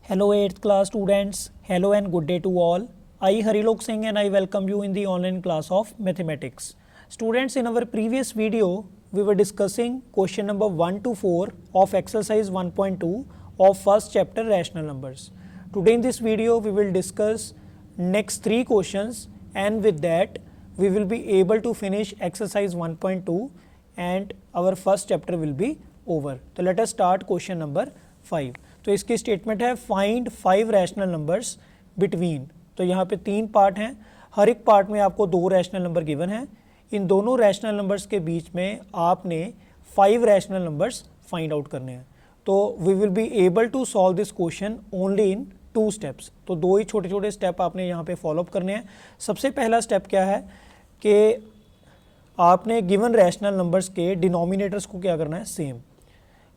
Hello 8th class students, hello and good day to all. I Harilok Singh and I welcome you in the online class of mathematics. Students, in our previous video, we were discussing question number 1 to 4 of exercise 1.2 of first chapter rational numbers. Today in this video, we will discuss next 3 questions, and with that, we will be able to finish exercise 1.2 and our first chapter will be over. So let us start question number 5. तो इसकी statement है find 5 rational numbers between. तो यहाँ पे 3 part हैं, हर एक part में आपको 2 रैशनल नंबर गिवन हैं। इन दोनों रैशनल नंबर्स के बीच में आपने 5 रैशनल नंबर्स फाइंड आउट करने हैं। तो we will be able to solve this question only in 2 steps. तो 2 ही छोटे छोटे स्टेप आपने यहाँ पे फॉलो अप करने हैं। सबसे पहला स्टेप क्या है कि आपने गिवन रैशनल नंबर्स के डिनोमिनेटर्स को क्या करना है, सेम।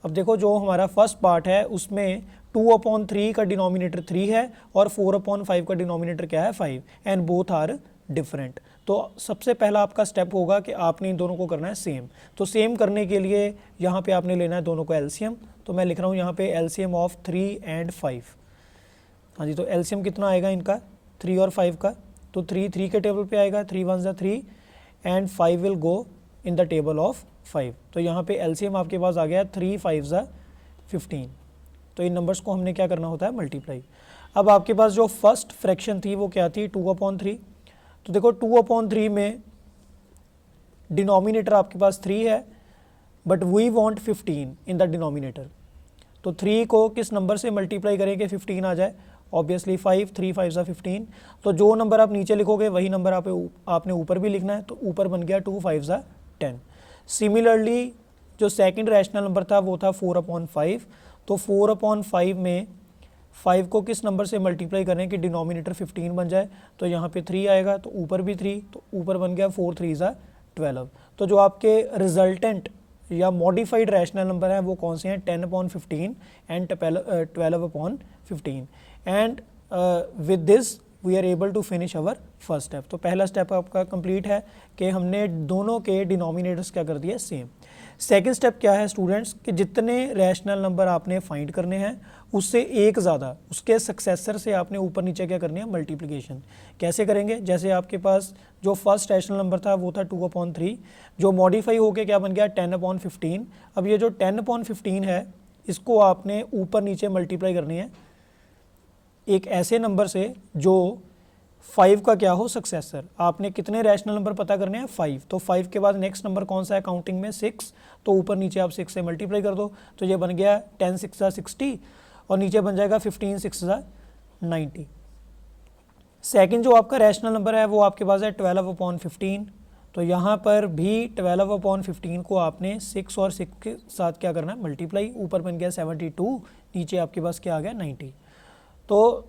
अब देखो, जो हमारा फर्स्ट पार्ट है उसमें 2/3 का डिनोमिनेटर 3 है और 4/5 का डिनोमिनेटर क्या है, 5, एंड बोथ आर डिफरेंट। तो सबसे पहला आपका स्टेप होगा कि आपने इन दोनों को करना है सेम। तो सेम करने के लिए यहाँ पे आपने लेना है दोनों को एलसीएम। तो मैं लिख रहा हूँ यहाँ पे एलसीएम ऑफ 3 एंड 5। हाँ जी, तो एलसीएम कितना आएगा इनका, 3 और 5 का। तो 3 के टेबल पे आएगा, 3 1 ज़ा 3 and 5 will go in the table of 5। तो यहाँ पे एलसीएम आपके पास आ गया 3 5 ज़ा 15। तो इन नंबर्स को हमने क्या करना होता है, मल्टीप्लाई। अब आपके पास जो फर्स्ट फ्रैक्शन थी वो क्या थी, 2/3। तो देखो 2/3 में डिनोमिनेटर आपके पास 3 है, but we want 15 in the denominator. तो 3 को किस नंबर से मल्टीप्लाई करें कि 15 आ जाए, ऑब्वियसली 5, 3 5 ज़ा 15। तो जो नंबर आप नीचे लिखोगे वही नंबर आपने ऊपर भी लिखना है। तो ऊपर बन गया 2 5 ज़ा 10। सिमिलरली जो सेकंड रैशनल नंबर था वो था 4/5। तो 4/5 में 5 को किस नंबर से मल्टीप्लाई करें कि डिनोमिनेटर 15 बन जाए। तो यहाँ पे 3 आएगा, तो ऊपर भी 3, तो ऊपर बन गया 4 3 ज़ा 12। तो जो आपके रिजल्टेंट या मॉडिफाइड रैशनल नंबर हैं वो कौन से हैं, 10/15 and 12/15। And with this we are able to finish our first step. तो पहला स्टेप आपका कंप्लीट है कि हमने दोनों के डिनोमिनेटर्स क्या कर दिए, सेम। सेकंड स्टेप क्या है स्टूडेंट्स, कि जितने रैशनल नंबर आपने फाइंड करने हैं उससे एक ज़्यादा उसके सक्सेसर से आपने ऊपर नीचे क्या करनी है, मल्टीप्लिकेशन। कैसे करेंगे, जैसे आपके पास जो फर्स्ट रैशनल नंबर था वो था 2/3, जो मॉडिफाई होके क्या बन गया, 10/15। अब ये जो 10/15 है इसको आपने ऊपर नीचे मल्टीप्लाई करनी है एक ऐसे नंबर से जो 5 का क्या हो, सक्सेसर। आपने कितने रैशनल नंबर पता करने हैं, 5। तो 5 के बाद नेक्स्ट नंबर कौन सा है काउंटिंग में, 6। तो ऊपर नीचे आप 6 से मल्टीप्लाई कर दो। तो ये बन गया 10 6 ज़ा 60 और नीचे बन जाएगा 15 6 ज़ा 90। सेकंड जो आपका रैशनल नंबर है वो आपके पास है 12/15। तो यहाँ पर भी 12/15 को आपने 6 और 6 के साथ क्या करना है, मल्टीप्लाई। ऊपर बन गया 72, नीचे आपके पास क्या आ गया, 90। तो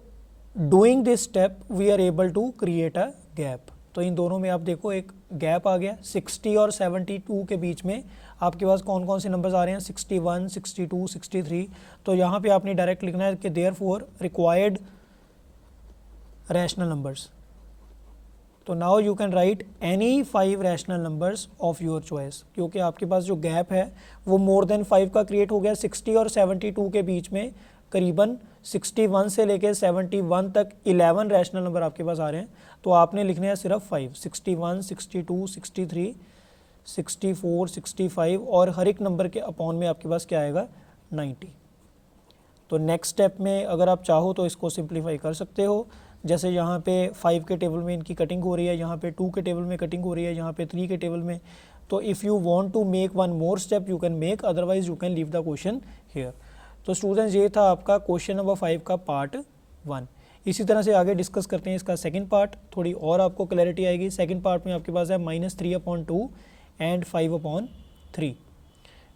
doing this step we are able to create a gap. तो इन दोनों में आप देखो एक गैप आ गया। 60 और 72 के बीच में आपके पास कौन कौन से नंबर्स आ रहे हैं, 61 62 63। तो यहाँ पे आपने डायरेक्ट लिखना है कि देयरफॉर रिक्वायर्ड रैशनल नंबर्स। तो now you can write any 5 rational numbers of your choice, क्योंकि आपके पास जो गैप है वो मोर देन 5 का क्रिएट हो गया। 60 और 72 के बीच में करीबन 61 से लेके 71 तक 11 रैशनल नंबर आपके पास आ रहे हैं। तो आपने लिखने हैं सिर्फ 5, 61 62 63 64 65 और हर एक नंबर के अपॉन में आपके पास क्या आएगा, 90। तो नेक्स्ट स्टेप में अगर आप चाहो तो इसको सिंप्लीफाई कर सकते हो। जैसे यहाँ पे 5 के टेबल में इनकी कटिंग हो रही है, यहाँ पे 2 के टेबल में कटिंग हो रही है, यहाँ पे 3 के टेबल में। तो if you want to make one more step you can make, otherwise you can leave the question here. तो स्टूडेंट्स, ये था आपका क्वेश्चन नंबर 5 का पार्ट 1। इसी तरह से आगे डिस्कस करते हैं इसका सेकंड पार्ट, थोड़ी और आपको क्लैरिटी आएगी। सेकंड पार्ट में आपके पास है -3/2 एंड 5/3।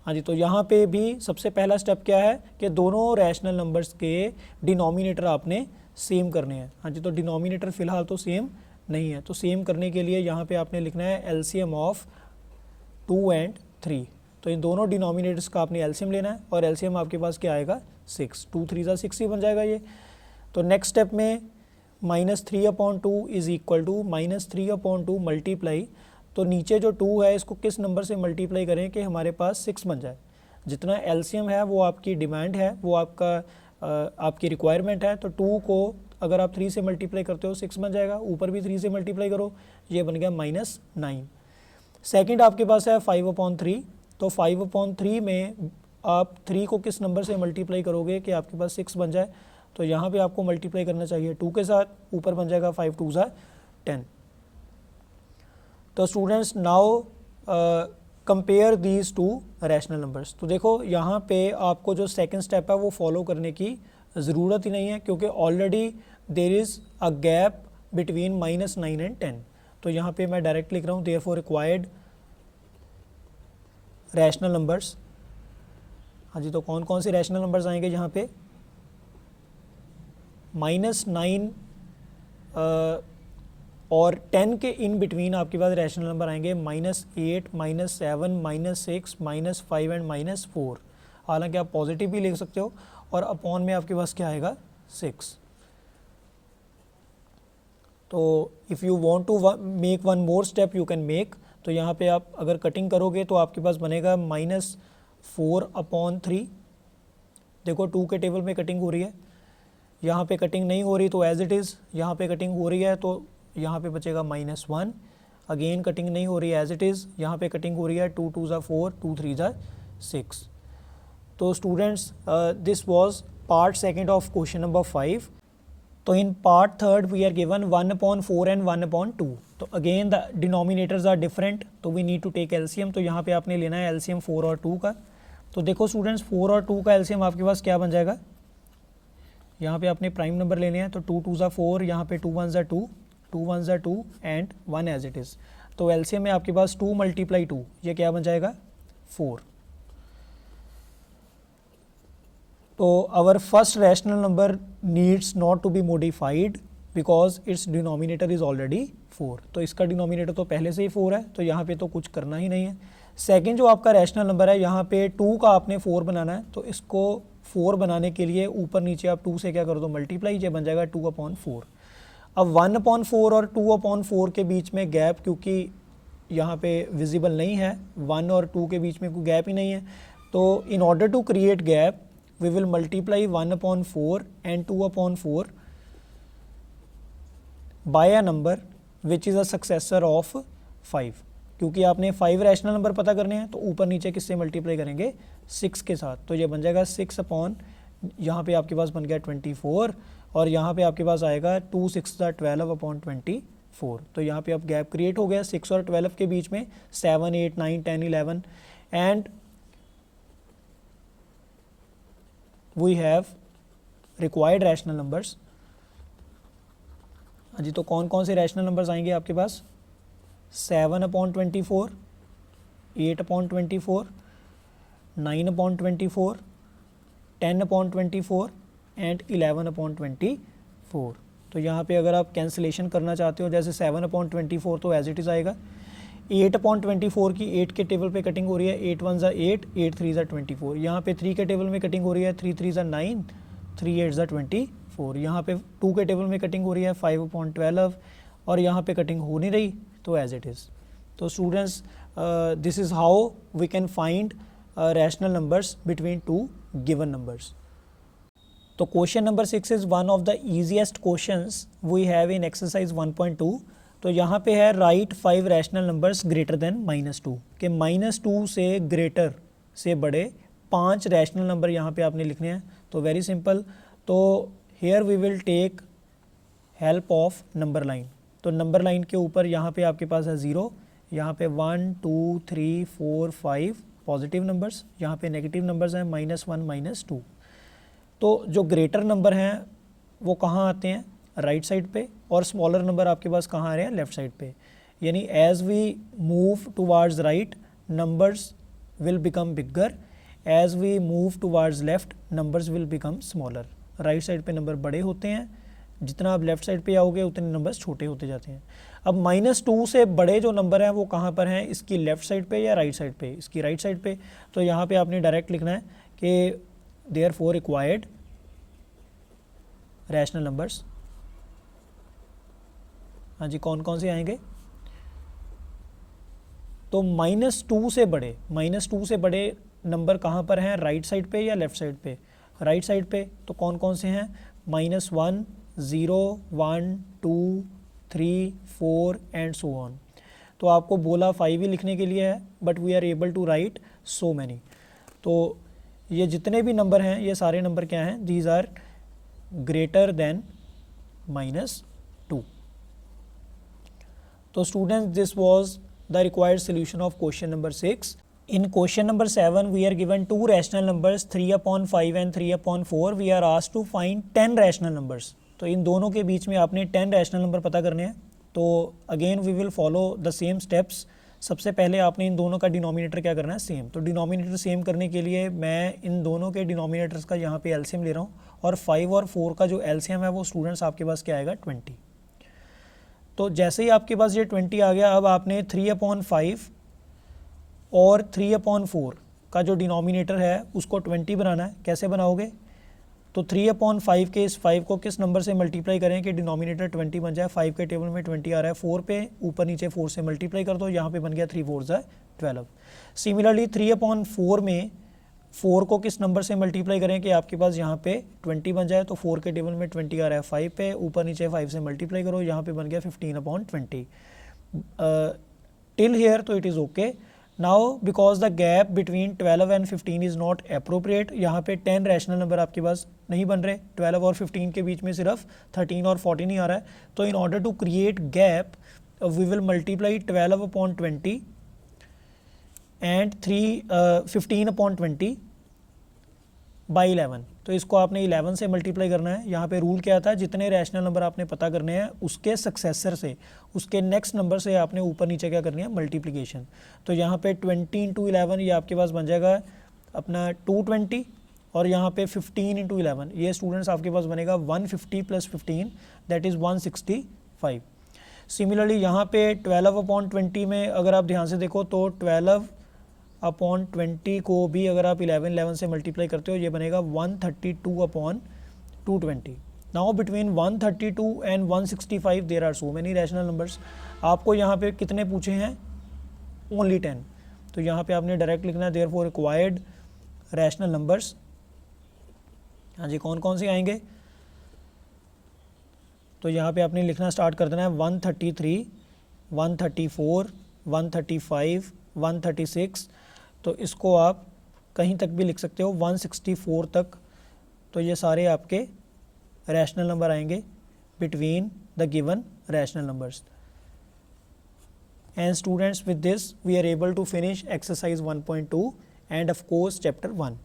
हाँ जी, तो यहाँ पे भी सबसे पहला स्टेप क्या है कि दोनों रैशनल नंबर्स के डिनोमिनेटर आपने सेम करने हैं। हाँ जी, तो डिनोमिनेटर फ़िलहाल तो सेम नहीं है। तो सेम करने के लिए यहाँ पे आपने लिखना है एलसीएम ऑफ 2 एंड 3। तो इन दोनों डिनोमिनेटर्स का आपने एलसीएम लेना है और एलसीएम आपके पास क्या आएगा, 6। 2 3 ज़ा 6 ही बन जाएगा ये। तो नेक्स्ट स्टेप में -3/2 इज़ इक्वल टू -3/2 मल्टीप्लाई। तो नीचे जो 2 है इसको किस नंबर से मल्टीप्लाई करें कि हमारे पास 6 बन जाए। जितना एलसीएम है वो आपकी डिमांड है, वो आपका आपकी रिक्वायरमेंट है, तो 2 को अगर आप 3 से मल्टीप्लाई करते हो 6 बन जाएगा, ऊपर भी 3 से मल्टीप्लाई करो, ये बन गया -9। सेकंड आपके पास है 5/3, तो 5/3 में आप 3 को किस नंबर से मल्टीप्लाई करोगे कि आपके पास 6 बन जाए, तो यहाँ पे आपको मल्टीप्लाई करना चाहिए 2 के साथ, ऊपर बन जाएगा 5 2 ज़ा 10। तो students now compare these two rational numbers. तो देखो यहाँ पे आपको जो सेकंड स्टेप है वो फॉलो करने की ज़रूरत ही नहीं है, क्योंकि already there is a gap between -9 and 10। तो यहाँ पे मैं डायरेक्ट लिख रहा हूँ देयरफॉर रिक्वायर्ड रैशनल नंबर्स। हाँ जी, तो कौन कौन से रैशनल नंबर्स आएंगे यहाँ पे? -9 और 10 के इन बिटवीन आपके पास रैशनल नंबर आएंगे -8, -7, -6, -5 एंड -4। हालांकि आप पॉजिटिव भी लिख सकते हो, और अपॉन में आपके पास क्या आएगा 6। तो if you want to make one more step you can make. तो यहाँ पे आप अगर कटिंग करोगे तो आपके पास बनेगा -4/3। देखो 2 के टेबल में कटिंग हो रही है, यहाँ पे कटिंग नहीं हो रही तो एज इट इज़, यहाँ पे कटिंग हो रही है तो यहाँ पे बचेगा -1। अगेन कटिंग नहीं हो रही है एज इट इज़, यहाँ पे कटिंग हो रही है 2 2 ज़ा 4, 2 3 ज़ा 6। तो students this was part second of question number 5। तो in part third we are given 1/4 and 1/2। तो again the denominators are different, तो we need to take LCM. तो यहाँ पे आपने लेना है एलसीएम 4 और 2 का। तो देखो स्टूडेंट्स 4 और 2 का एलसीएम आपके पास क्या बन जाएगा? यहाँ पे आपने प्राइम नंबर लेने हैं, तो 2 2 ज़ा 4, यहाँ पे 2 1 ज़ा 2, 2 1 ज़ा 2 एंड 1 एज इट इज़। तो एलसीएम में आपके पास 2 × 2, ये क्या बन जाएगा? 4। तो our first rational number needs not to be modified because its denominator is already 4। तो इसका डिनोमिनेटर तो पहले से ही 4 है, तो यहाँ पे तो कुछ करना ही नहीं है। सेकंड जो आपका रैशनल नंबर है, यहाँ पे 2 का आपने 4 बनाना है, तो इसको 4 बनाने के लिए ऊपर नीचे आप 2 से क्या कर दो मल्टीप्लाई, ये बन जाएगा 2/4। अब 1/4 और 2/4 के बीच में गैप क्योंकि यहाँ पे विजिबल नहीं है, 1 और 2 के बीच में कोई गैप ही नहीं है, तो in order to create gap we will multiply 1/4 and 2/4 by a number which is a successor of 5। क्योंकि आपने 5 रैशनल नंबर पता करने हैं, तो ऊपर नीचे किससे मल्टीप्लाई करेंगे? 6 के साथ। तो ये बन जाएगा 6 यहाँ पे आपके पास बन गया 24, और यहाँ पे आपके पास आएगा 2 6 12/24। तो यहाँ पे अब गैप क्रिएट हो गया 6 और 12 के बीच में, 7 8 9 10 11 and we have required rational numbers। हाँ जी, तो कौन कौन से रैशनल नंबर्स आएंगे आपके पास? 7/24, 8/24, 9/24, 10/24 एंड 11/24। तो यहाँ पे अगर आप कैंसिलेशन करना चाहते हो, जैसे 7/24 तो एज इट इज़ आएगा। 8/24 की 8 के टेबल पे कटिंग हो रही है, 8 1 ज़ा 8, 8 3 ज़ा 24। यहाँ पे 3 के टेबल में कटिंग हो रही है, 3 3 ज़ा 9, 3 8 ज़ा 24। यहाँ पे 2 के टेबल में कटिंग हो रही है 5/12, और यहाँ पे कटिंग हो नहीं रही, तो एज इट इज़। तो students this is how we can find rational numbers between 2 given numbers. तो question number 6 is one of the easiest questions we have in exercise 1.2। तो यहाँ पे है right 5 rational numbers greater than -2, कि -2 से greater से बड़े 5 रैशनल नंबर यहाँ पे आपने लिखने हैं। तो वेरी सिंपल, तो here we will take help of number line. तो नंबर लाइन के ऊपर यहाँ पे आपके पास है 0, यहाँ पे 1 2 3 4 5 पॉजिटिव नंबर्स, यहाँ पे नेगेटिव नंबर्स हैं -1 -2। तो जो ग्रेटर नंबर हैं वो कहाँ आते हैं? राइट साइड पे, और स्मॉलर नंबर आपके पास कहाँ आ रहे हैं? लेफ्ट साइड पे। यानी as we move towards right numbers will become bigger, as we move towards left numbers will become smaller. Right side पे नंबर बड़े होते हैं, जितना आप लेफ्ट साइड पे आओगे उतने नंबर्स छोटे होते जाते हैं। अब -2 से बड़े जो नंबर हैं वो कहाँ पर हैं? इसकी लेफ्ट साइड पे या राइट साइड पे? इसकी राइट साइड पे। तो यहाँ पे आपने डायरेक्ट लिखना है कि देयरफॉर रिक्वायर्ड रैशनल नंबर्स। हाँ जी, कौन कौन से आएंगे? तो -2 से बड़े, -2 से बड़े नंबर कहाँ पर हैं? राइट साइड पे या लेफ्ट साइड पे? राइट साइड पे तो कौन कौन से हैं, -1, 0, 1, 2, 3, 4 एंड सो ऑन। तो आपको बोला 5 ही लिखने के लिए है, but we are able to write so many. तो ये जितने भी नंबर हैं ये सारे नंबर क्या हैं, दीज आर ग्रेटर देन -2। तो students this was the required solution of question number 6। In question number 7 we are given two rational numbers 3/5 and 3/4. We are asked to find 10 rational numbers. तो इन दोनों के बीच में आपने 10 rational number पता करने हैं। तो again we will follow the same steps. सबसे पहले आपने इन दोनों का डिनोमिनेटर क्या करना है, सेम। तो डिनोमिनेटर सेम करने के लिए मैं इन दोनों के डिनोमिनेटर्स का यहाँ पे एलसीएम ले रहा हूँ, और 5 और 4 का जो एलसीएम है वो स्टूडेंट्स आपके पास क्या आएगा, 20। तो जैसे ही आपके पास ये 20 आ गया, अब आपने 3/5 और 3/4 का जो डिनोमिनेटर है उसको 20 बनाना है। कैसे बनाओगे, तो 3/5 के इस 5 को किस नंबर से मल्टीप्लाई करें कि डिनोमिनेटर 20 बन जाए। 5 के टेबल में 20 आ रहा है, 4 पे ऊपर नीचे 4 से मल्टीप्लाई कर दो, यहाँ पे बन गया 3 4 12। सिमिलरली 3/4 में 4 को किस नंबर से मल्टीप्लाई करें कि आपके पास यहाँ पे 20 बन जाए। तो 4 के टेबल में 20 आ रहा है, 5 पे ऊपर नीचे 5 से मल्टीप्लाई करो, यहाँ पे बन गया 15/20 टिल हेयर। तो it is okay. Now because the gap between 12 and 15 is not appropriate, यहाँ पे 10 रैशनल नंबर आपके पास नहीं बन रहे। 12 और 15 के बीच में सिर्फ 13 और 14 ही आ रहा है। तो in order to create gap we will multiply 12/20 and 15/20 by 11। तो इसको आपने 11 से मल्टीप्लाई करना है। यहाँ पे रूल क्या था, जितने रैशनल नंबर आपने पता करने हैं उसके सक्सेसर से, उसके नेक्स्ट नंबर से आपने ऊपर नीचे क्या करनी है, मल्टीप्लिकेशन। तो यहाँ पे 20 × 11 ये आपके पास बन जाएगा अपना 220, और यहाँ पे 15 × 11 ये स्टूडेंट्स आपके पास बनेगा 150 + 15 दैट इज़ 165। सिमिलरली यहाँ पे 12/20 में अगर आप ध्यान से देखो तो 12/20 को भी अगर आप 11 से मल्टीप्लाई करते हो ये बनेगा 132/220। Now between 132 and 165 there are so many rational numbers. आपको यहाँ पे कितने पूछे हैं, ओनली 10। तो यहाँ पे आपने डायरेक्ट लिखना है therefore required rational numbers. हाँ जी, कौन कौन से आएंगे, तो यहाँ पे आपने लिखना स्टार्ट कर देना है 133, 134, 135, 136। तो इसको आप कहीं तक भी लिख सकते हो 164 तक। तो ये सारे आपके रैशनल नंबर आएंगे between the given rational numbers. And students with this we are able to finish exercise 1.2 and of course chapter 1।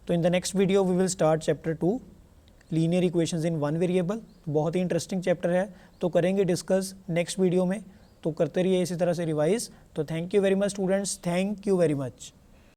तो in the next video we will start chapter 2 linear equations in one variable. बहुत ही interesting chapter है, तो करेंगे discuss next video में। तो करते रहिए इसी तरह से रिवाइज। तो thank you very much students, thank you very much.